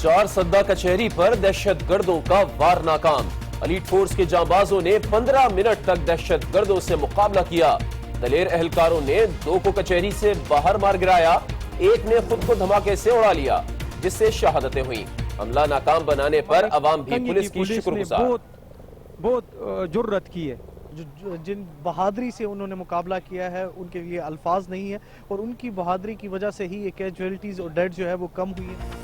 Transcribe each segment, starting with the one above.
4 सद्दा कचहरी पर दहशत गर्दों का वार नाकाम। एलीट फोर्स के जांबाजों ने 15 मिनट तक दहशत गर्दों से मुकाबला किया। दलेर एहलकारों ने 2 को कचहरी से बाहर मार गिराया, एक ने खुद को धमाके से उड़ा लिया, जिससे शहादतें हुई। हमला नाकाम बनाने पर अवाम भी पुलिस की शुक्रगुजार। बहुत जुर्रत की है, जिन बहादुरी से उन्होंने मुकाबला किया है उनके लिए अल्फाज नहीं है, और उनकी बहादुरी की वजह से ही ये कैजुअलिटीज और डेथ जो है वो कम हुई है।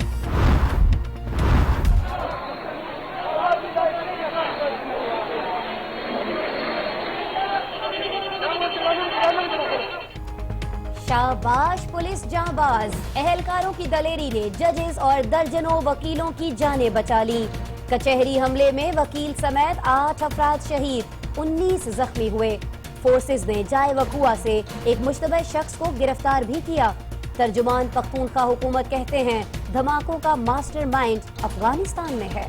शाबाश पुलिस जांबाज, एहलकारों की दलेरी ने जजेस और दर्जनों वकीलों की जानें बचा ली। कचहरी हमले में वकील समेत 8 अफराद शहीद, 19 जख्मी हुए। फोर्सेस ने जाए वकुआ से एक मुश्तबह शख्स को गिरफ्तार भी किया। तर्जुमान पख्तूनख्वा हुकूमत कहते हैं धमाकों का मास्टरमाइंड अफगानिस्तान में है।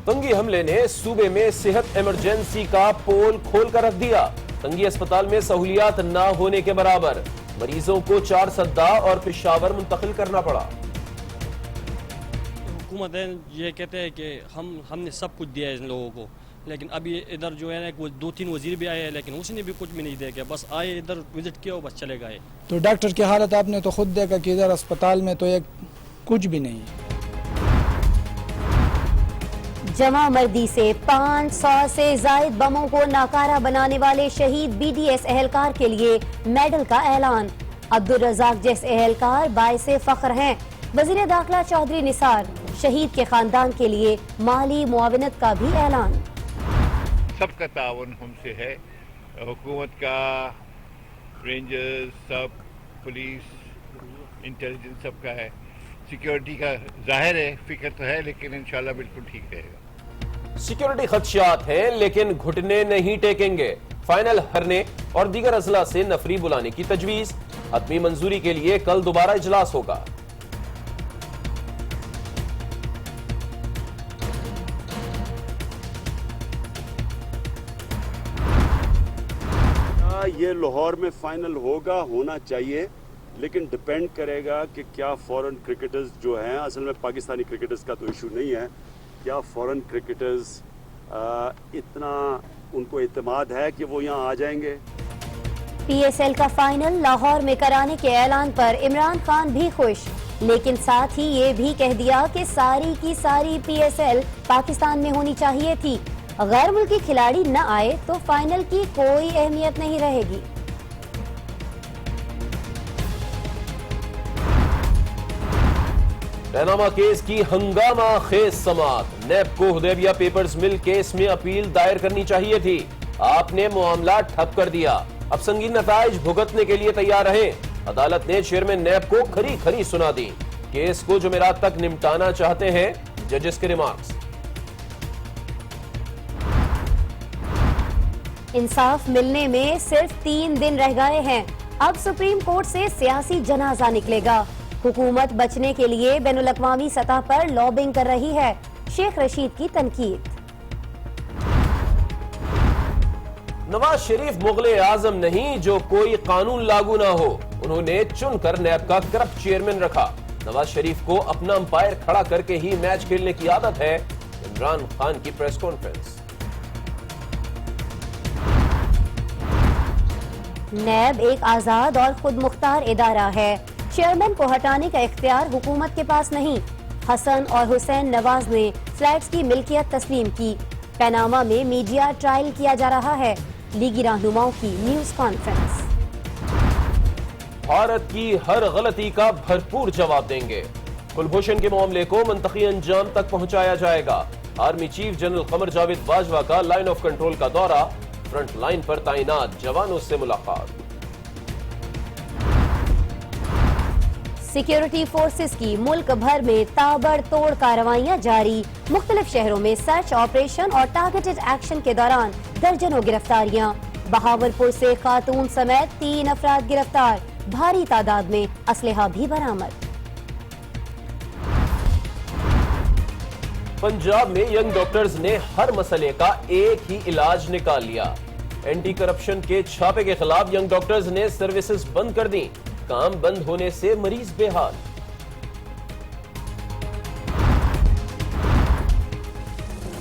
तंगी हमले ने सूबे में सेहत इमरजेंसी का पोल खोल कर रख दिया। तंगी अस्पताल में सहूलियात न होने के बराबर, मरीजों को 4 सद्दा और पेशावर मुंतकिल करना पड़ा। हुकूमत ये कहते हैं कि हमने सब कुछ दिया है इन लोगों को, लेकिन अभी इधर जो है ना 2-3 वजीर भी आए हैं, लेकिन उसने भी कुछ भी नहीं दिया। बस आए इधर विजिट किया और बस चले गए। तो डॉक्टर की हालत आपने तो खुद देखा कि इधर अस्पताल में तो एक कुछ भी नहीं है। जमा मर्दी से 500 से जायद बमों को नाकारा बनाने वाले शहीद BDS एहलकार के लिए मेडल का ऐलान। अब्दुल रज़ाक जैसे एहलकार बाइसे फख्र हैं। वज़ीर दाखिला चौधरी निसार शहीद के खानदान के लिए माली मुआवनत का भी ऐलान। सबका ताउन हमसे है, हुकूमत का, रेंजर्स, सब, पुलिस, इंटेलिजेंस सबका है। सिक्योरिटी का जाहिर है फिक्र तो है, लेकिन इंशाल्लाह बिल्कुल ठीक रहेगा। सिक्योरिटी खदशात हैं, लेकिन घुटने नहीं टेकेंगे। फाइनल हरने और दीगर अजला से नफरी बुलाने की तजवीज। हतमी मंजूरी के लिए कल दोबारा इजलास होगा। ये लाहौर में फाइनल होना चाहिए, लेकिन डिपेंड करेगा कि क्या फॉरेन क्रिकेटर्स जो हैं, असल में पाकिस्तानी क्रिकेटर्स का तो इशू नहीं है, क्या फॉरेन क्रिकेटर्स इतना उनको इत्मीद है कि वो यहाँ आ जाएंगे। PSL का फाइनल लाहौर में कराने के ऐलान पर इमरान खान भी खुश, लेकिन साथ ही ये भी कह दिया कि सारी की सारी PSL पाकिस्तान में होनी चाहिए थी। गैर मुल्की खिलाड़ी न आए तो फाइनल की कोई अहमियत नहीं रहेगी। पैनामा केस की हंगामा खेज समात। नैब को हुदैबिया पेपर्स मिल केस में अपील दायर करनी चाहिए थी, आपने मामला ठप कर दिया। अब संगीन नताइज भुगतने के लिए तैयार रहे। अदालत ने चेयरमैन नैब को खरी खरी सुना दी। केस को जुमेरात तक निपटाना चाहते हैं जजेस के रिमार्क्स। इंसाफ मिलने में सिर्फ 3 दिन रह गए हैं। अब सुप्रीम कोर्ट से सियासी जनाजा निकलेगा। हुकूमत बचने के लिए बैनुल अक़वामी सतह पर लॉबिंग कर रही है, शेख रशीद की तनकीद। नवाज शरीफ मुगले आजम नहीं जो कोई कानून लागू ना हो, उन्होंने चुनकर नैब का करप्ट चेयरमैन रखा। नवाज शरीफ को अपना अंपायर खड़ा करके ही मैच खेलने की आदत है। इमरान खान की प्रेस कॉन्फ्रेंस। नैब एक आजाद और खुद मुख्तार इदारा है, चेयरमैन को हटाने का इख्तियार हुकूमत के पास नहीं। हसन और हुसैन नवाज ने फ्लैट्स की मिल्कियत तस्लीम की। पैनामा में मीडिया ट्रायल किया जा रहा है, लीगी रहनुमाओं की न्यूज कॉन्फ्रेंस। भारत की हर गलती का भरपूर जवाब देंगे। कुलभूषण के मामले को मंतकी अंजाम तक पहुंचाया जाएगा। Army chief general Qamar Javed Bajwa का लाइन ऑफ कंट्रोल का दौरा, फ्रंट लाइन पर तैनात जवानों से मुलाकात। सिक्योरिटी फोर्सेस की मुल्क भर में ताबड़तोड़ कार्रवाइयां जारी। मुख्तलिफ शहरों में सर्च ऑपरेशन और टारगेटेड एक्शन के दौरान दर्जनों गिरफ्तारियां। बहावलपुर से खातून समेत 3 अफराद गिरफ्तार, भारी तादाद में असलहा भी बरामद। पंजाब में यंग डॉक्टर्स ने हर मसले का एक ही इलाज निकाल लिया। एंटी करप्शन के छापे के खिलाफ यंग डॉक्टर्स ने सर्विसेज बंद कर दी। کام بند ہونے سے مریض بے حال۔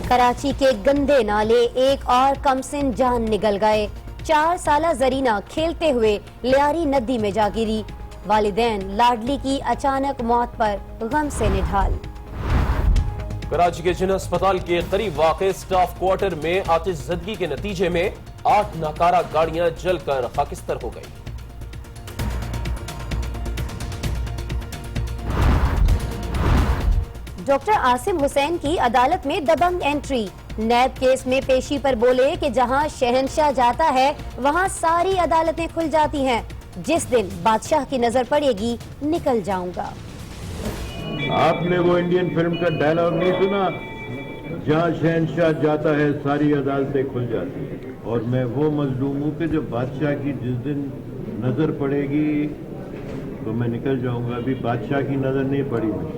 کراچی کے گندے نالے ایک اور کمسن جان نگل گئے۔ 4 سالہ زرینہ کھیلتے ہوئے لیاری ندی میں جا گری۔ والدین لاڈلی کی اچانک موت پر غم سے نڈھال۔ کراچی کے جن اسپتال کے قریب واقع سٹاف کوارٹر میں آتش زدگی کے نتیجے میں 8 ناکارہ گاڑیاں جل کر خاکستر ہو گئی۔ ڈاکٹر عاصم حسین کی عدالت میں دبنگ انٹری۔ نیب کیس میں پیشی پر بولے کہ جہاں شہنشاہ جاتا ہے وہاں ساری عدالتیں کھل جاتی ہیں، جس دن بادشاہ کی نظر پڑے گی نکل جاؤں گا۔ آپ نے وہ انڈین فلم کا ڈائلاگ نہیں سنا، جہاں شہنشاہ جاتا ہے ساری عدالتیں کھل جاتی ہیں، اور میں وہ مظلوم ہوں کہ جب بادشاہ کی جس دن نظر پڑے گی تو میں نکل جاؤں گا۔ ابھی بادشاہ کی نظر نہیں پڑی مجھے۔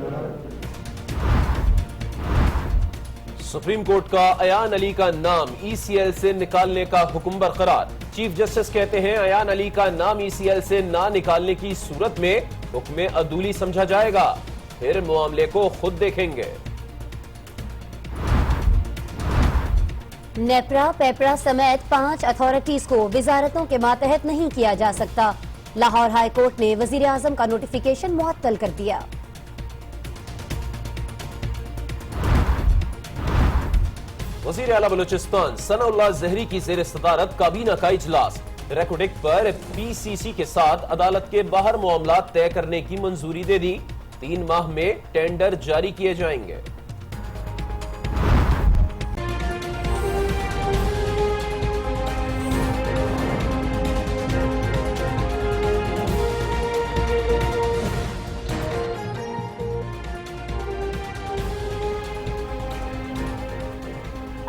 سپریم کورٹ کا ایان علی کا نام ای سی ایل سے نکالنے کا حکم برقرار۔ چیف جسٹس کہتے ہیں ایان علی کا نام ای سی ایل سے نہ نکالنے کی صورت میں حکم عدولی سمجھا جائے گا، پھر معاملے کو خود دیکھیں گے۔ نیپرا پیپرا سمیت 5 اتھارٹیز کو وزارتوں کے ماتحت نہیں کیا جا سکتا۔ لاہور ہائی کورٹ نے وزیر اعظم کا نوٹیفیکیشن معطل کر دیا۔ وزیر اعلیٰ بلوچستان ثناء اللہ زہری کی زیر صدارت کابینہ کا اجلاس۔ ریکارڈ ایکٹ پر پی سی سی کے ساتھ عدالت کے باہر معاملات طے کرنے کی منظوری دے دی۔ 3 ماہ میں ٹینڈر جاری کیے جائیں گے۔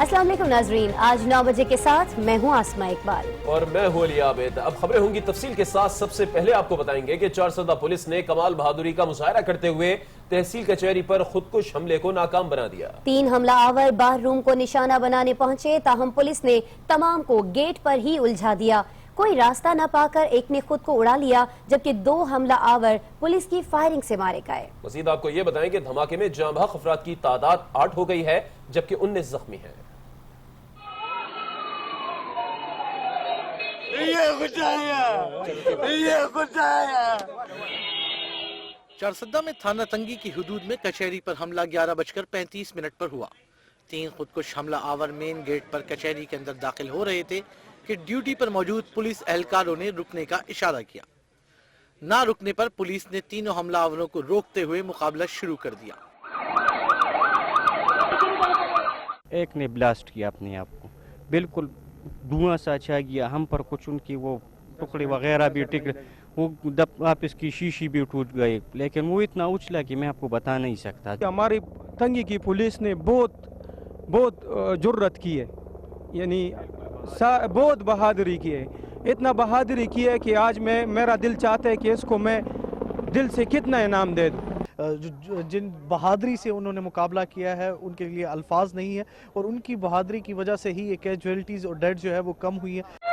السلام علیکم ناظرین، آج 9 بجے کے ساتھ میں ہوں آسماء اقبال اور میں ہوں علی عابد۔ اب خبریں ہوں گی تفصیل کے ساتھ۔ سب سے پہلے آپ کو بتائیں گے کہ 4 پولیس نے کمال بہادری کا مظاہرہ کرتے ہوئے تحصیل کچہری پر خودکش حملے کو ناکام بنا دیا۔ 3 حملہ آور بار روم کو نشانہ بنانے پہنچے، تاہم پولیس نے تمام کو گیٹ پر ہی الجھا دیا۔ کوئی راستہ نہ پا کر ایک نے خود کو اڑا لیا، جبکہ 2 حملہ آور پولیس کی فائرنگ سے مارے گئے۔ مزید آپ کو یہ بتائیں کہ دھماکے میں جاں بحق افراد کی تعداد 8 ہو گئی ہے، جبکہ 19 زخمی ہیں۔ چارسدہ میں تھانہ تنگی کی حدود میں کچہری پر حملہ 11:35 پر ہوا۔ 3 خودکش حملہ آور مین گیٹ پر کچہری کے اندر داخل ہو رہے تھے کہ ڈیوٹی پر موجود پولیس اہلکاروں نے رکنے کا اشارہ کیا۔ نہ رکنے پر پولیس نے تینوں حملہ آوروں کو روکتے ہوئے مقابلہ شروع کر دیا۔ ایک نے بلاسٹ کیا اپنے آپ کو، بالکل دھواں سا چھا گیا، ہم پر کچھ ان کی وہ ٹکڑے وغیرہ بھی وہ واپس کی شیشی بھی ٹوٹ گئے، لیکن وہ اتنا اچھلا کہ میں آپ کو بتا نہیں سکتا۔ ہماری تنگی کی پولیس نے بہت جرت کی ہے، یعنی بہت بہادری کی ہے، اتنا بہادری کی ہے کہ آج میرا دل چاہتا ہے کہ اس کو میں دل سے کتنا انعام دے دوں۔ جن بہادری سے انہوں نے مقابلہ کیا ہے ان کے لیے الفاظ نہیں ہے، اور ان کی بہادری کی وجہ سے ہی یہ کیجویلٹیز اور ڈیڈ جو ہے وہ کم ہوئی ہیں۔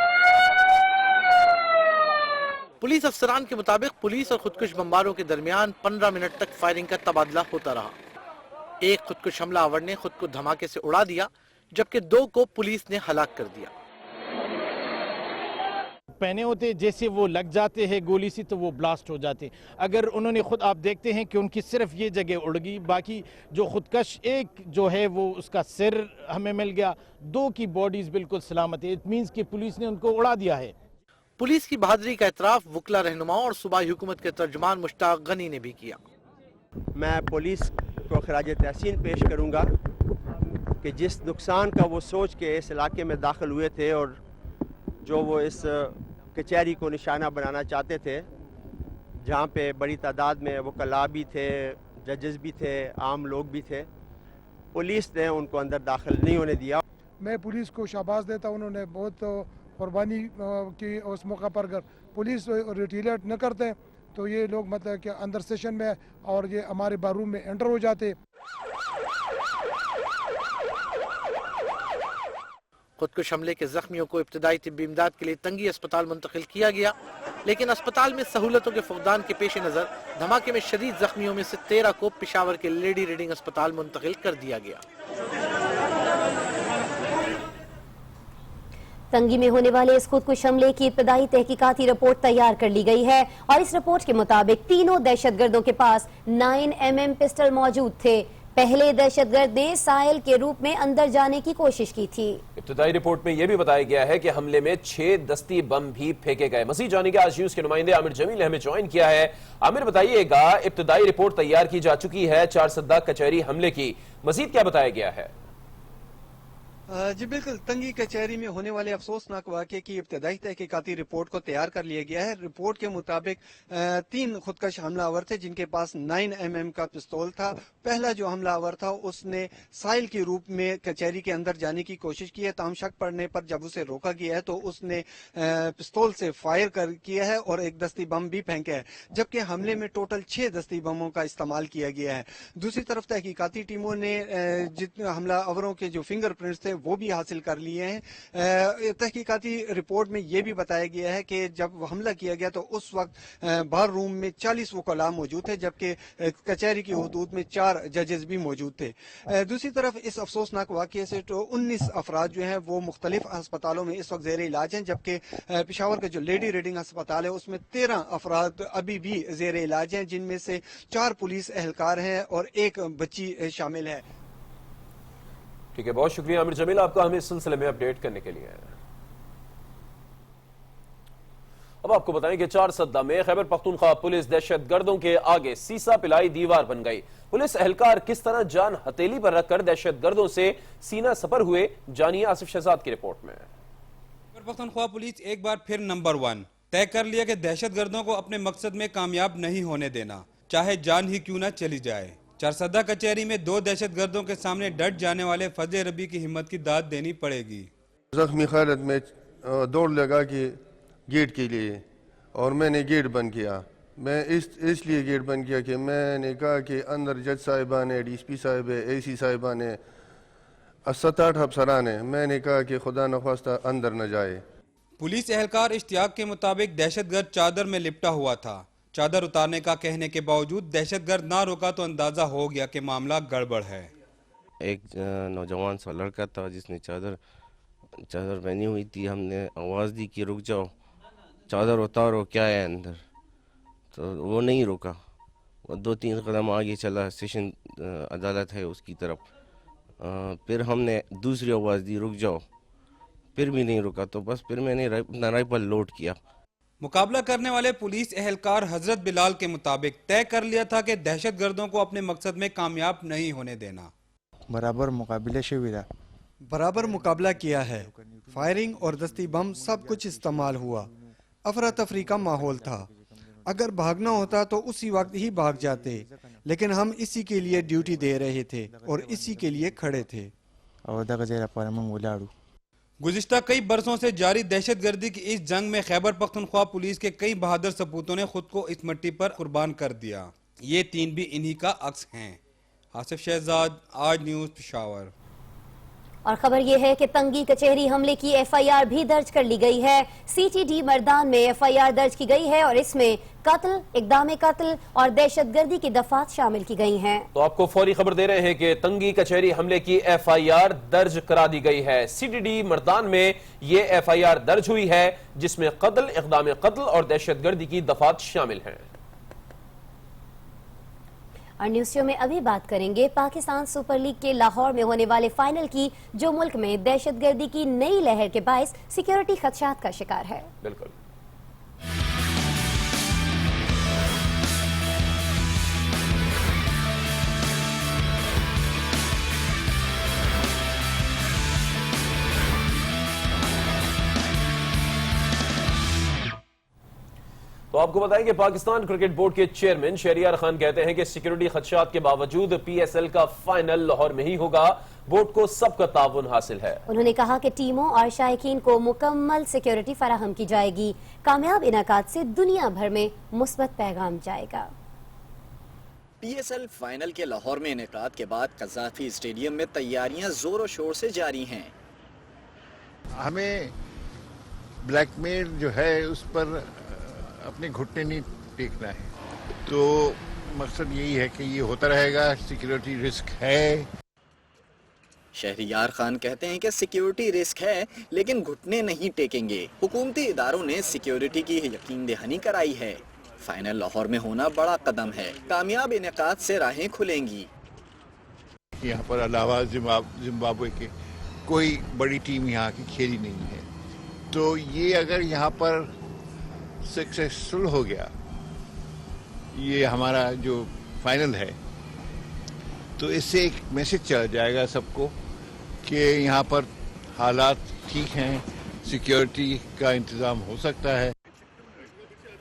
پولیس افسران کے مطابق پولیس اور خودکش بمباروں کے درمیان 15 منٹ تک فائرنگ کا تبادلہ ہوتا رہا۔ ایک خودکش حملہ آور نے خود کو دھماکے سے اڑا دیا، جبکہ 2 کو پولیس نے ہلاک کر دیا۔ پہنے ہوتے جیسے وہ لگ جاتے ہیں گولی سے تو وہ بلاسٹ ہو جاتے۔ اگر انہوں نے خود آپ دیکھتے ہیں کہ ان کی صرف یہ جگہ اڑ گئی، باقی جو خودکش ایک جو ہے وہ اس کا سر ہمیں مل گیا، 2 کی باڈیز بالکل سلامت ہے۔ اٹ مینز کہ پولیس نے ان کو اڑا دیا ہے۔ پولیس کی بہادری کا اعتراف وکلا رہنماؤں اور صوبائی حکومت کے ترجمان مشتاق غنی نے بھی کیا۔ میں پولیس کو خراج تحسین پیش کروں گا کہ جس نقصان کا وہ سوچ کے اس علاقے میں داخل ہوئے تھے اور جو وہ اس کچہری کو نشانہ بنانا چاہتے تھے، جہاں پہ بڑی تعداد میں وکلاء بھی تھے، ججز بھی تھے، عام لوگ بھی تھے، پولیس نے ان کو اندر داخل نہیں ہونے دیا۔ میں پولیس کو شاباش دیتا ہوں، انہوں نے بہت قربانی کی۔ اس موقع پر اگر پولیس ریٹیلیٹ نہ کرتے تو یہ لوگ مطلب کہ اندر سیشن میں اور یہ ہمارے باروم میں انٹر ہو جاتے۔ خودکش حملے کے زخمیوں کو ابتدائی طبی امداد کے لیے تنگی اسپتال منتقل کیا گیا۔ लेकिन अस्पताल में सहूलतों के फुकदान के पेश नज़र धमाके में शदीद जख्मियों में से 13 को पेशावर के लेडी रीडिंग अस्पताल मुंतकिल कर दिया गया। तंगी में होने वाले इस खुदकुश हमले की इब्तदाई तहकीकाती रिपोर्ट तैयार कर ली गई है और इस रिपोर्ट के मुताबिक तीनों दहशतगर्दों के पास 9mm पिस्टल मौजूद थे। पहले दहशतगर्द ने साइल के रूप में अंदर जाने की कोशिश की थी। इब्तदाई रिपोर्ट में यह भी बताया गया है कि हमले में 6 दस्ती बम भी फेंके गए। मजीद जानेंगे आज न्यूज के नुमाइंदे आमिर जमील ने हमें ज्वाइन किया है। आमिर बताइएगा, इब्तदाई रिपोर्ट तैयार की जा चुकी है चारसद्दा कचहरी हमले की, मजीद क्या बताया गया है? जी बिल्कुल, तंगी कचहरी में होने वाले अफसोसनाक वाक़े की इब्तदाई तहकीकाती रिपोर्ट को तैयार कर लिया गया है। रिपोर्ट के मुताबिक 3 खुदकश हमलावर थे जिनके पास 9mm का पिस्तौल था। पहला जो हमलावर था उसने साइल के रूप में कचहरी के अंदर जाने की कोशिश की है, ताहम शक पड़ने पर जब उसे रोका गया है तो उसने पिस्तौल से फायर किया है और एक दस्ती बम भी फेंका है, जबकि हमले में टोटल 6 दस्ती बमों का इस्तेमाल किया गया है। दूसरी तरफ तहकीकाती टीमों ने जितने हमलावरों के जो फिंगर प्रिंट्स थे वो भी हासिल कर लिए हैं। तहकीकाती रिपोर्ट में यह भी बताया गया है कि जब हमला किया गया तो उस वक्त बार रूम में 40 वकला मौजूद थे, जबकि कचहरी की हदूद में 4 जजेस भी मौजूद थे। दूसरी तरफ इस अफसोसनाक वाक़े से तो 19 अफराद जो हैं वो मुख्तलिफ अस्पतालों में इस वक्त ज़ेर इलाज हैं, जबकि पेशावर का जो लेडी रीडिंग अस्पताल है उसमें 13 अफराद अभी भी ज़ेर इलाज हैं, जिनमें से 4 पुलिस एहलकार हैं और 1 बच्ची शामिल है। ठीक है, बहुत शुक्रिया आमिर जमील आपका हमें इस सिलसिले में अपडेट करने के लिए। अब आपको बताएं कि चारसद्दा में खैबर पख्तूनख्वा पुलिस दहशतगर्दों के आगे सीसा पिलाई दीवार बन गई। पुलिस एहलकार किस तरह जान हथेली पर रखकर दहशतगर्दों से सीना सपर हुए, जानिए आसिफ शहजाद की रिपोर्ट में। खैबर पख्तूनख्वा पुलिस एक बार फिर नंबर 1 तय कर लिया कि दहशतगर्दों को अपने मकसद में कामयाब नहीं होने देना, चाहे जान ही क्यों न चली जाए। चारसद्दा कचहरी में 2 दहशतगर्दों के सामने डट जाने वाले फजल रबी की हिम्मत की दाद देनी पड़ेगी। जख्मी हालत में दौड़ लगा कि गेट के लिए, और मैंने गेट बंद किया। मैं इसलिए गेट बंद किया कि मैंने कहा कि अंदर जज साहिबान है, डीएसपी साहिब है, एसी साहिबान है, 7-8 अफसरान है। मैंने कहा कि खुदा नख्वास्ता अंदर न जाए। पुलिस एहलकार इश्तियाक के मुताबिक दहशतगर्द चादर में लिपटा हुआ था। चादर उतारने का कहने के बावजूद दहशतगर्द ना रोका तो अंदाजा हो गया कि मामला गड़बड़ है। एक नौजवान सा लड़का था जिसने चादर पहनी हुई थी। हमने आवाज़ दी कि रुक जाओ, चादर उतारो, क्या है अंदर, तो वो नहीं रुका। वो 2-3 कदम आगे चला, सेशन अदालत है उसकी तरफ। फिर हमने दूसरी आवाज़ दी रुक जाओ, फिर भी नहीं रुका, तो बस फिर मैंने अपना राइफल लोड किया। मुकाबला करने वाले पुलिस एहलकार हजरत बिलाल के मुताबिक तय कर लिया था कि दहशतगर्दों को अपने मकसद में कामयाब नहीं होने देना। बराबर मुकाबला किया है, फायरिंग और दस्ती बम सब कुछ इस्तेमाल हुआ। अफरा तफरी का माहौल था, अगर भागना होता तो उसी वक्त ही भाग जाते, लेकिन हम इसी के लिए ड्यूटी दे रहे थे और इसी के लिए खड़े थे। गुज़िश्ता कई बरसों से जारी दहशतगर्दी की इस जंग में खैबर पख्तूनख्वा पुलिस के कई बहादुर सपूतों ने खुद को इस मिट्टी पर कुर्बान कर दिया। ये 3 भी इन्हीं का अक्स हैं। आसिफ शहजाद, आज न्यूज़, पेशावर। और खबर यह है कि तंगी कचहरी हमले की एफआईआर भी दर्ज कर ली गई है। सीटीडी मर्दान में एफआईआर दर्ज की गई है और इसमें कत्ल, इक़दाम कत्ल और दहशतगर्दी की दफात शामिल की गई हैं। तो आपको फौरी खबर दे रहे हैं कि तंगी कचहरी हमले की एफआईआर दर्ज करा दी गई है। सीटीडी मर्दान में ये एफआईआर दर्ज हुई है जिसमें कत्ल, इक़दाम कत्ल और दहशतगर्दी की दफात शामिल हैं। और न्यूज़ शो में अभी बात करेंगे पाकिस्तान सुपर लीग के लाहौर में होने वाले फाइनल की, जो मुल्क में दहशतगर्दी की नई लहर के बायस सिक्योरिटी खदशात का शिकार है। बिल्कुल। तो आपको बताएं कि पाकिस्तान क्रिकेट बोर्ड के चेयरमैन शहरियार खान कहते हैं कि सिक्योरिटी खदशात के बावजूद पीएसएल का फाइनल लाहौर में ही होगा। बोर्ड को सबका ताउन हासिल है। उन्होंने कहा कि टीमों और शायकीन को मुकम्मल सिक्योरिटी फराहम की जाएगी। कामयाब इनाकात से दुनिया भर में मुस्बत पैगाम जाएगा। पीएसएल फाइनल के लाहौर में इनेकाद के बाद कज़ाफी स्टेडियम में तैयारियां जोरों शोर से जारी हैं। हमें ब्लैकमेल जो है उस पर अपने घुटने नहीं टेकना है। तो मकसद यही है कि ये होता रहेगा, सिक्योरिटी रिस्क है। शहरियार खान कहते हैं कि सिक्योरिटी रिस्क है लेकिन घुटने नहीं टेकेंगे। हुकूमती इदारों ने सिक्योरिटी की यकीन दहानी कराई है। फाइनल लाहौर में होना बड़ा कदम है, कामयाब इनेकाद से राहें खुलेंगी। यहाँ पर अलावा जिम्बाब्वे के कोई बड़ी टीम यहाँ की खेली नहीं है, तो ये अगर यहाँ पर सक्सेसफुल हो गया ये हमारा जो फाइनल है, तो इससे एक मैसेज चला जाएगा सबको कि यहाँ पर हालात ठीक हैं, सिक्योरिटी का इंतज़ाम हो सकता है।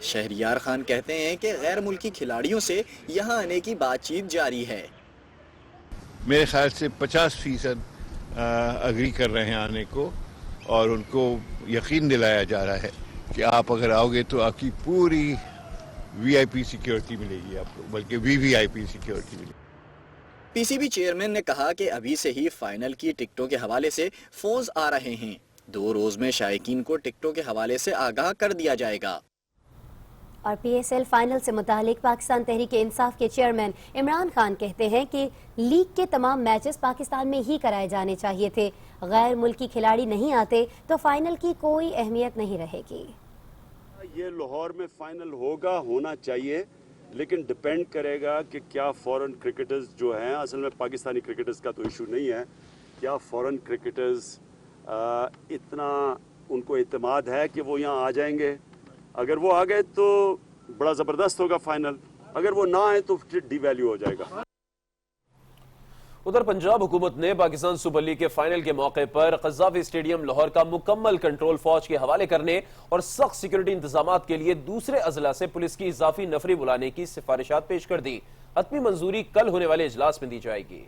शहरियार खान कहते हैं कि गैर मुल्की खिलाड़ियों से यहाँ आने की बातचीत जारी है। मेरे ख्याल से 50% अग्री कर रहे हैं आने को, और उनको यकीन दिलाया जा रहा है कि आप अगर आओगे तो आपकी पूरी VIP सिक्योरिटी मिलेगी आपको, बल्कि VVIP सिक्योरिटी मिलेगी। पीसीबी चेयरमैन ने कहा कि अभी से ही फाइनल की टिकटों के हवाले से फोन्स आ रहे हैं। 2 रोज में शायकीन को टिकटों के हवाले से आगाह कर दिया जाएगा। और PSL फाइनल से मुतालिक पाकिस्तान तहरीक इंसाफ के चेयरमैन इमरान खान कहते हैं कि लीग के तमाम मैचेस पाकिस्तान में ही कराए जाने चाहिए थे। गैर मुल्की खिलाड़ी नहीं आते तो फाइनल की कोई अहमियत नहीं रहेगी। ये लाहौर में फाइनल होना चाहिए, लेकिन डिपेंड करेगा कि क्या फॉरेन क्रिकेटर्स जो हैं, असल में पाकिस्तानी क्रिकेटर्स का तो इशू नहीं है, क्या फॉरेन क्रिकेटर्स इतना उनको इत्मीनान है कि वो यहाँ आ जाएंगे। अगर वो आ गए तो बड़ा ज़बरदस्त होगा फाइनल, अगर वो ना आए तो फिर डिवैल्यू हो जाएगा। उधर पंजाब हुकूमत ने पाकिस्तान सुपर लीग के फाइनल के मौके पर कज़ाफी स्टेडियम लाहौर का मुकम्मल कंट्रोल फौज के हवाले करने और सख्त सिक्योरिटी इंतजामात के लिए दूसरे अजला से पुलिस की इजाफी नफरी बुलाने की सिफारिशात पेश कर दी। हतमी मंजूरी कल होने वाले इजलास में दी जाएगी।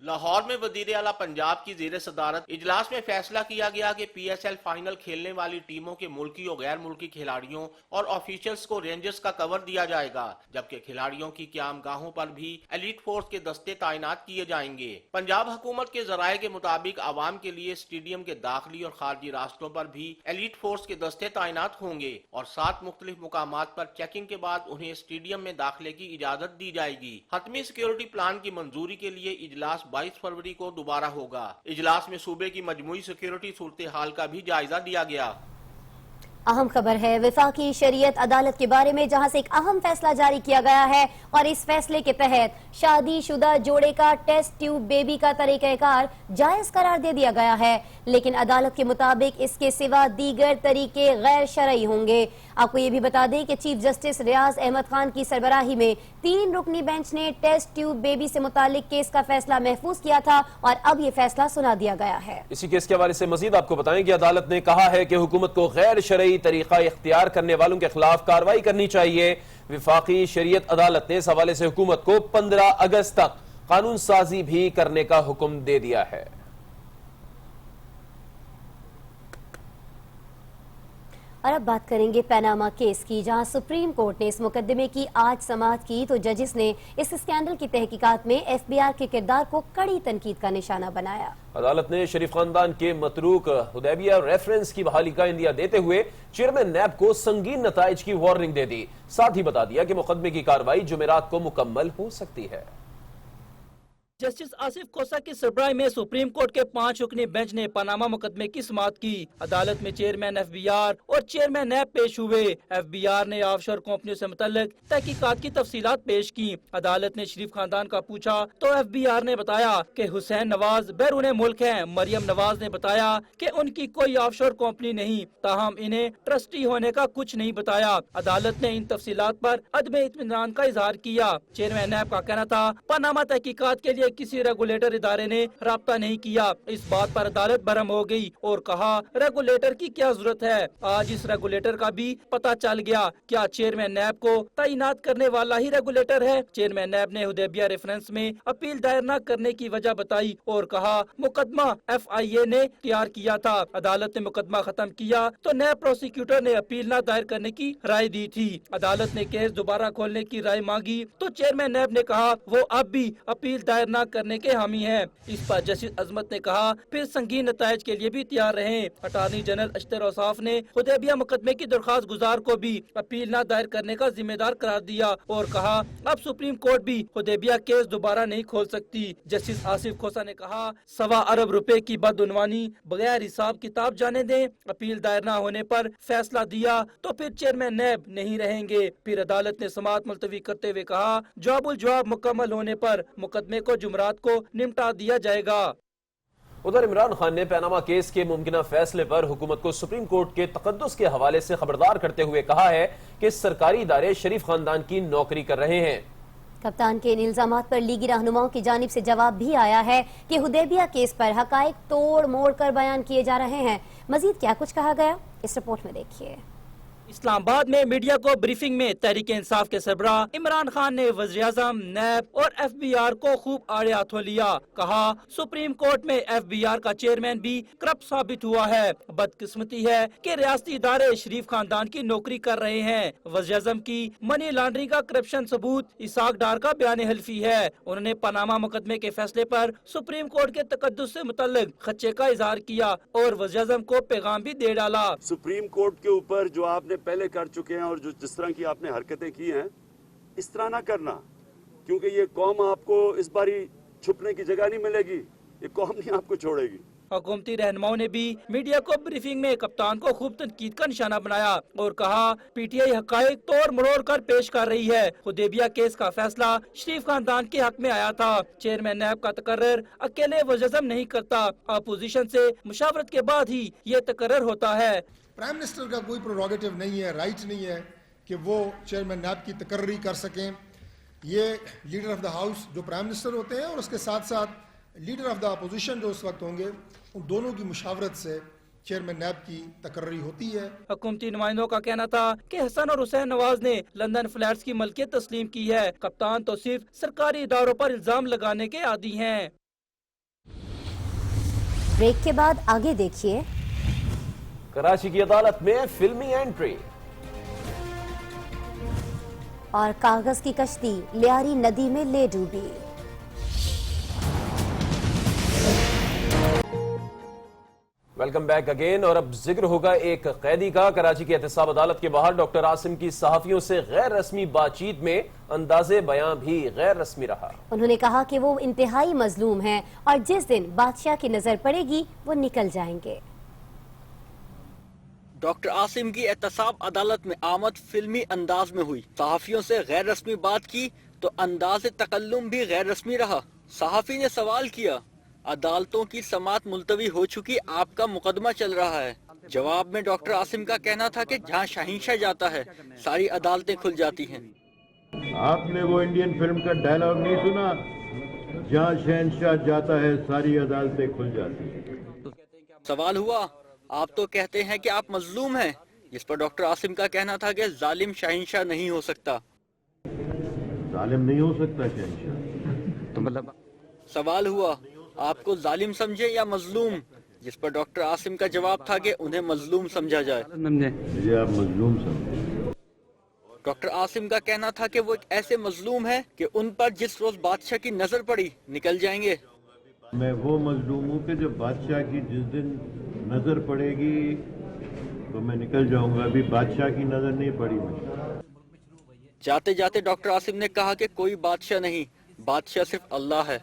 लाहौर में वजीर आला पंजाब की ज़ेर सदारत इजलास में फैसला किया गया कि PSL फाइनल खेलने वाली टीमों के मुल्की और गैर मुल्की खिलाड़ियों और ऑफिशियल्स को रेंजर्स का कवर दिया जाएगा, जबकि खिलाड़ियों की क़यामगाहों पर भी एलीट फोर्स के दस्ते तैनात किए जाएंगे। पंजाब हुकूमत के जराये के मुताबिक आवाम के लिए स्टेडियम के दाखिली और खारजी रास्तों पर भी एलीट फोर्स के दस्ते तैनात होंगे और 7 मुख्तलिफ मुकामात पर चेकिंग के बाद उन्हें स्टेडियम में दाखिले की इजाजत दी जाएगी। हतमी सिक्योरिटी प्लान की मंजूरी के लिए इजलास 22 फरवरी को दोबारा होगा। इजलास में सूबे की मजमूई सिक्योरिटी सूरत हाल का भी जायजा दिया गया। अहम खबर है वफाकी शरीयत अदालत के बारे में, जहां से एक अहम फैसला जारी किया गया है और इस फैसले के तहत शादीशुदा जोड़े का टेस्ट ट्यूब बेबी का तरीक़ाकार जायज करार दे दिया गया है, लेकिन अदालत के मुताबिक इसके सिवा दीगर तरीके गैर शरई होंगे। आपको ये भी बता दें कि चीफ जस्टिस रियाज अहमद खान की सरबराही में 3 रुकनी बेंच ने टेस्ट ट्यूब बेबी से मुतालिक केस का फैसला महफूज किया था और अब ये फैसला सुना दिया गया है। इसी केस के हवाले से मजीद आपको बताएं कि अदालत ने कहा है कि हुकूमत को गैर शरई तरीका इख्तियार करने वालों के खिलाफ कार्रवाई करनी चाहिए। विफाकी शरीयत अदालत ने इस हवाले से हुकूमत को 15 अगस्त तक कानून साजी भी करने का हुक्म दे दिया है। और अब बात करेंगे पनामा केस की, जहां सुप्रीम कोर्ट ने इस मुकदमे की आज समाअत की तो जजिस ने इस स्कैंडल की तहकीकात में FBI के किरदार को कड़ी तनकीद का निशाना बनाया। अदालत ने शरीफ खानदान के मतरूक हुदैबिया रेफरेंस की बहाली का इंदिया देते हुए चेयरमैन नैब को संगीन नताइज की वार्निंग दे दी। साथ ही बता दिया कि मुकदमे की कार्रवाई जुमेरात को मुकम्मल हो सकती है। जस्टिस आसिफ कोसा की सरबराही में सुप्रीम कोर्ट के 5 रुकनी बेंच ने पनामा मुकदमे की समाअत की। अदालत में चेयरमैन FBI और चेयरमैन नैब पेश हुए। FBI ने ऑफशोर कंपनियों से मुतल्लिक तहकीकात की तफसीलात पेश की। अदालत ने शरीफ खानदान का पूछा तो FBI ने बताया कि हुसैन नवाज बैरून मुल्क हैं। मरियम नवाज ने बताया कि उनकी कोई ऑफशोर कंपनी नहीं, ताहम इन्हें ट्रस्टी होने का कुछ नहीं बताया। अदालत ने इन तफसीलात पर अदम इत्मीनान का इजहार किया। चेयरमैन नैब का कहना था पनामा तहकीकात के लिए किसी रेगुलेटर इदारे ने राब्ता नहीं किया। इस बात पर अदालत बरहम हो गई और कहा रेगुलेटर की क्या जरूरत है। आज इस रेगुलेटर का भी पता चल गया। क्या चेयरमैन नैब को तैनात करने वाला ही रेगुलेटर है। चेयरमैन नैब ने हुदैबिया रेफरेंस में अपील दायर न करने की वजह बताई और कहा मुकदमा FIA ने तैयार किया था। अदालत ने मुकदमा खत्म किया तो नैब प्रोसिक्यूटर ने अपील न दायर करने की राय दी थी। अदालत ने केस दोबारा खोलने की राय मांगी तो चेयरमैन नैब ने कहा वो अब भी अपील दायर न खतरनाक करने के हामी हैं। इस पर जस्टिस अजमत ने कहा फिर संगीन नतायज के लिए भी तैयार रहें। अटॉर्नी जनरल अशतर औसाफ ने हुदैबिया मुकदमे की दरख्वास्त गुजार को भी अपील न दायर करने का जिम्मेदार करार दिया और कहा अब सुप्रीम कोर्ट भी हुदैबिया केस दोबारा नहीं खोल सकती। जस्टिस आसिफ खोसा ने कहा 1.25 अरब रुपए की बदउनवानी बगैर हिसाब किताब जाने दें, अपील दायर न होने पर फैसला दिया तो फिर चेयरमैन नैब नहीं रहेंगे। फिर अदालत ने समाअत मुलतवी करते हुए कहा जवाबुल जवाब मुकम्मल होने पर मुकदमे को जुमरात को निपटा दिया जाएगा। उधर इमरान खान ने पनामा केस के मुमकिना फैसले पर हुकूमत को सुप्रीम कोर्ट के तकद्दुस के हवाले से खबरदार करते हुए कहा है कि सरकारी इदारे शरीफ खानदान की नौकरी कर रहे हैं। कप्तान के इन इल्जामात पर लीगी रहनुमाओं की जानिब से जवाब भी आया है कि हुदैबिया केस पर हकायक तोड़ मोड़ कर बयान किए जा रहे हैं। मजीद क्या कुछ कहा गया इस रिपोर्ट में देखिए। इस्लामाबाद में मीडिया को ब्रीफिंग में तहरीक इंसाफ के सरबराह इमरान खान ने वज़ीर-ए-आज़म, नैब और FBI को खूब आड़े हाथों लिया। कहा सुप्रीम कोर्ट में FBI का चेयरमैन भी करप्ट साबित हुआ है। बदकिस्मती है कि रियासती इदारे शरीफ खानदान की नौकरी कर रहे हैं। वज़ीर-ए-आज़म की मनी लॉन्ड्रिंग का करप्शन सबूत इसाक डार का बयान हल्फी है। उन्होंने पनामा मुकदमे के फैसले पर सुप्रीम कोर्ट के तकद्दुस से मुतल्लिक खदशे का इजहार किया और वज़ीर-ए-आज़म को पैगाम भी दे डाला। सुप्रीम कोर्ट के ऊपर जो आपने पहले कर चुके हैं और जो जिस तरह की आपने हरकतें की हैं, इस तरह ना करना, क्योंकि ये कौम आपको इस बारी छुपने की जगह नहीं मिलेगी, ये कौम नहीं आपको छोड़ेगी। हुकूमती रहनुमाओं ने भी मीडिया को ब्रीफिंग में कप्तान को खूब तनकीद का निशाना बनाया और कहा PTI हकायक तोड़ मरोड़ कर पेश कर रही है। हुदैबिया केस का फैसला शरीफ खानदान के हक में आया था। चेयरमैन नैब का तकर्रर अकेले वज़ीर-ए-आज़म नहीं करता, अपोजिशन से मुशावरत के बाद ही ये तकर्रर होता है। प्राइम मिनिस्टर का कोई प्रोरोगेटिव नहीं है, राइट नहीं है कि वो चेयरमैन नैब की तकर्री कर सकें। ये लीडर ऑफ द हाउस जो प्राइम मिनिस्टर होते हैं और उसके साथ साथ लीडर ऑफ द अपोजिशन जो उस वक्त होंगे, उन दोनों की मुशावरत से चेयरमैन नैब की तकर्री होती है। हुकूमती नुमाइंदों का कहना था कि हसन और हुसैन नवाज ने लंदन फ्लैट्स की मलकियत तस्लीम की है। कप्तान तो सिर्फ सरकारी इदारों पर इल्जाम लगाने के आदी हैं। ब्रेक के बाद आगे देखिए। कराची की अदालत में फिल्मी एंट्री और कागज की कश्ती लियारी नदी में ले डूबी। Welcome back again. और अब जिक्र होगा एक कैदी का। कराची की एहतसाब अदालत के बाहर डॉक्टर आसिम की सहाफियों से गैर रस्मी बातचीत में अंदाजे बयां भी गैर रस्मी रहा। उन्होंने कहा कि वो इंतहाई मजलूम हैं और जिस दिन बादशाह की नजर पड़ेगी वो निकल जाएंगे। डॉक्टर आसिम की एहतसाब अदालत में आमद फिल्मी अंदाज में हुई। सहाफियों से गैर रस्मी बात की तो अंदाज तकल्लुम भी गैर रस्मी रहा। सहाफी ने सवाल किया, अदालतों की समाअत मुलतवी हो चुकी, आपका मुकदमा चल रहा है। जवाब में डॉक्टर आसिम का कहना था कि जहाँ शहींशाह जाता है सारी अदालतें खुल जाती हैं। आपने वो इंडियन फिल्म का डायलॉग नहीं सुना, जहाँ शहंशाह जाता है सारी अदालतें खुल जाती हैं। सवाल हुआ, आप तो कहते हैं कि आप मजलूम हैं, जिस पर डॉक्टर आसिम का कहना था कि जालिम शहंशाह नहीं हो सकता। जालिम नहीं हो सकता शहंशाह तो मतलब। सवाल हुआ, आपको जालिम समझे या मजलूम, जिस पर डॉक्टर आसिम का जवाब था कि उन्हें मजलूम समझा जाए। मुझे आप मजलूम समझे। डॉक्टर आसिम का कहना था कि वो एक ऐसे मजलूम है कि उन पर जिस रोज बादशाह की नजर पड़ी निकल जाएंगे। मैं वो मजलूम हूँ कि जब बादशाह की जिस दिन नजर पड़ेगी तो मैं निकल जाऊंगा। अभी बादशाह की नजर नहीं पड़ी मुझे। जाते जाते डॉक्टर आसिम ने कहा कि कोई बादशाह नहीं, बादशाह सिर्फ अल्लाह है।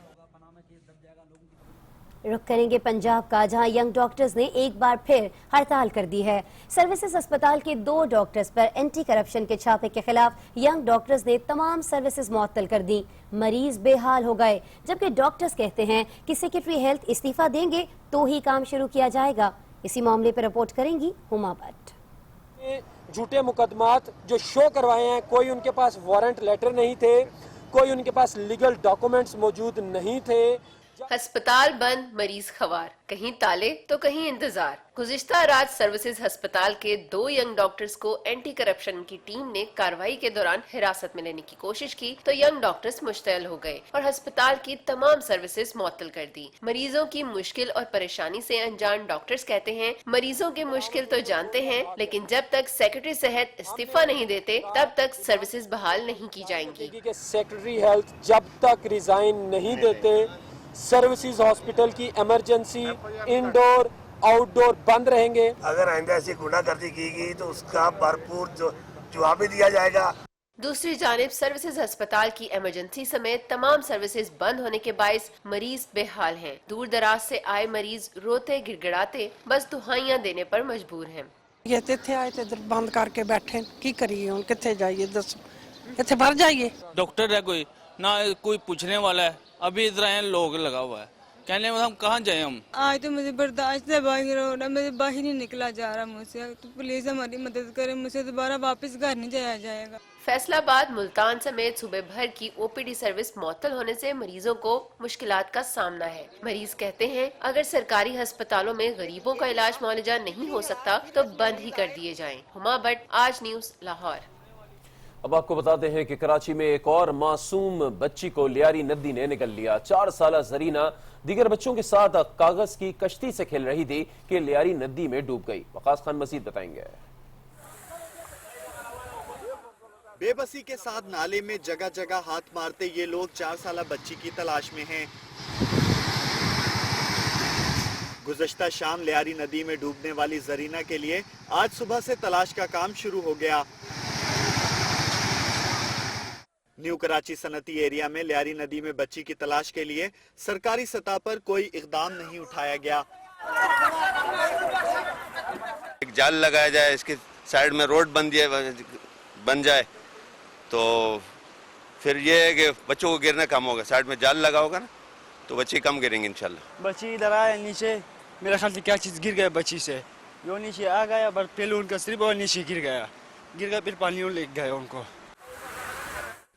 रुख करेंगे पंजाब का, जहां यंग डॉक्टर्स ने एक बार फिर हड़ताल कर दी है। सर्विसेज अस्पताल के 2 डॉक्टर्स पर एंटी करप्शन के छापे के खिलाफ यंग डॉक्टर्स ने तमाम सर्विसेज मुअत्तल कर दी। मरीज बेहाल हो गए, जबकि डॉक्टर्स कहते हैं कि सेक्रेटरी हेल्थ इस्तीफा देंगे तो ही काम शुरू किया जाएगा। इसी मामले पर रिपोर्ट करेंगी हुमा भट्ट। झूठे मुकदमात जो शो करवाए हैं, कोई उनके पास वारंट लेटर नहीं थे, कोई उनके पास लीगल डॉक्यूमेंट्स मौजूद नहीं थे। ہسپتال بند، مریض خوار، کہیں تالے تو کہیں انتظار۔ گزشتہ رات سروسز ہسپتال کے 2 ینگ ڈاکٹرز کو اینٹی کرپشن کی ٹیم نے کارروائی کے دوران حراست میں لینے کی کوشش کی تو ینگ ڈاکٹرز مشتعل ہو گئے اور ہسپتال کی تمام سروسز معطل کر دی۔ مریضوں کی مشکل اور پریشانی سے انجان ڈاکٹرز کہتے ہیں مریضوں کی مشکل تو جانتے ہیں، لیکن جب تک سیکرٹری صحت استعفیٰ نہیں دیتے تب تک سروسز بحال نہیں کی جائیں گی۔ سیکرٹری ہیلتھ جب تک ریزائن نہیں دیتے سروسز ہاسپٹل کی ایمرجنسی انڈور آؤٹ ڈور بند رہیں گے۔ اگر آئندہ ایسی گناہ گردی کی گئی تو اس کا بھرپور جواب بھی دیا جائے گا۔ دوسری جانب سروسز ہسپتال کی ایمرجنسی سمیت تمام سروسز بند ہونے کے باعث مریض بے حال ہیں۔ دور دراز سے آئے مریض روتے گڑ گڑاتے بس دہائیاں دینے پر مجبور ہیں۔ یہ اتنے آئے تھے بند کر کے بیٹھے، کی کریے ہوں، کتنے جائیے، دس اتنے بھر جائیے۔ ڈاکٹر ہے کوئی نہ کوئی پوچھنے والا ہے، ابھی ادھر آئے لوگ لگا ہوا ہے، کہنے میں ہم کہاں جائیں ہم۔ آج تو مجھے برداشت سے باہر ہو رہا ہے، مجھے باہر نہیں نکلا جا رہا مجھ سے، تو پلیز ہماری مدد کریں، مجھے دوبارہ واپس گھر نہیں جایا جائے گا۔ فیصلہ آباد، ملتان سمیت صوبے بھر کی او پی ڈی سروس معطل ہونے سے مریضوں کو مشکلات کا سامنا ہے۔ مریض کہتے ہیں اگر سرکاری ہسپتالوں میں غریبوں کا علاج معالجہ نہیں ہو سکتا تو بند ہی کر دیے جائیں۔ ہما بٹ، آج نیوز، لاہور۔ اب آپ کو بتاتے ہیں کہ کراچی میں ایک اور معصوم بچی کو لیاری ندی نے نگل لیا۔ 4 سالہ زرینہ دیگر بچوں کے ساتھ کاغذ کی کشتی سے کھیل رہی تھی کہ لیاری ندی میں ڈوب گئی۔ وقاص خان مزید بتائیں گے۔ بے بسی کے ساتھ نالے میں جگہ جگہ ہاتھ مارتے یہ لوگ 4 سالہ بچی کی تلاش میں ہیں۔ گزشتہ شام لیاری ندی میں ڈوبنے والی زرینہ کے لیے آج صبح سے تلاش کا کام شروع ہو گیا۔ نیو کراچی صنعتی ایریا میں لیاری ندی میں بچی کی تلاش کے لیے سرکاری سطح پر کوئی اقدام نہیں اٹھایا گیا۔ ایک جال لگایا جائے، اس کے سائیڈ میں روڈ بن جائے تو پھر یہ ہے کہ بچوں کو گرنا کم ہوگا۔ سائیڈ میں جال لگا ہوگا نا تو بچے کم گریں گے انشاءاللہ۔ بچی ادھر آئے نیچے، میرا خیال سے کیا چیز گر گیا بچی سے، جو نیچے آ گیا بس پہلے ان کا صرف اور نیچے گر گیا پھر پانی لے گیا ان کو۔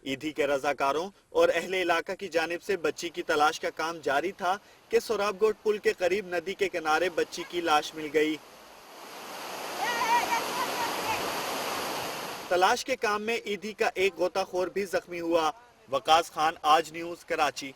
ایدھی کے رضاکاروں اور اہل علاقہ کی جانب سے بچی کی تلاش کا کام جاری تھا کہ سوراب گوٹ پل کے قریب ندی کے کنارے بچی کی لاش مل گئی۔ تلاش کے کام میں ایدھی کا ایک غوطہ خور بھی زخمی ہوا۔ وقاص خان، آج نیوز، کراچی۔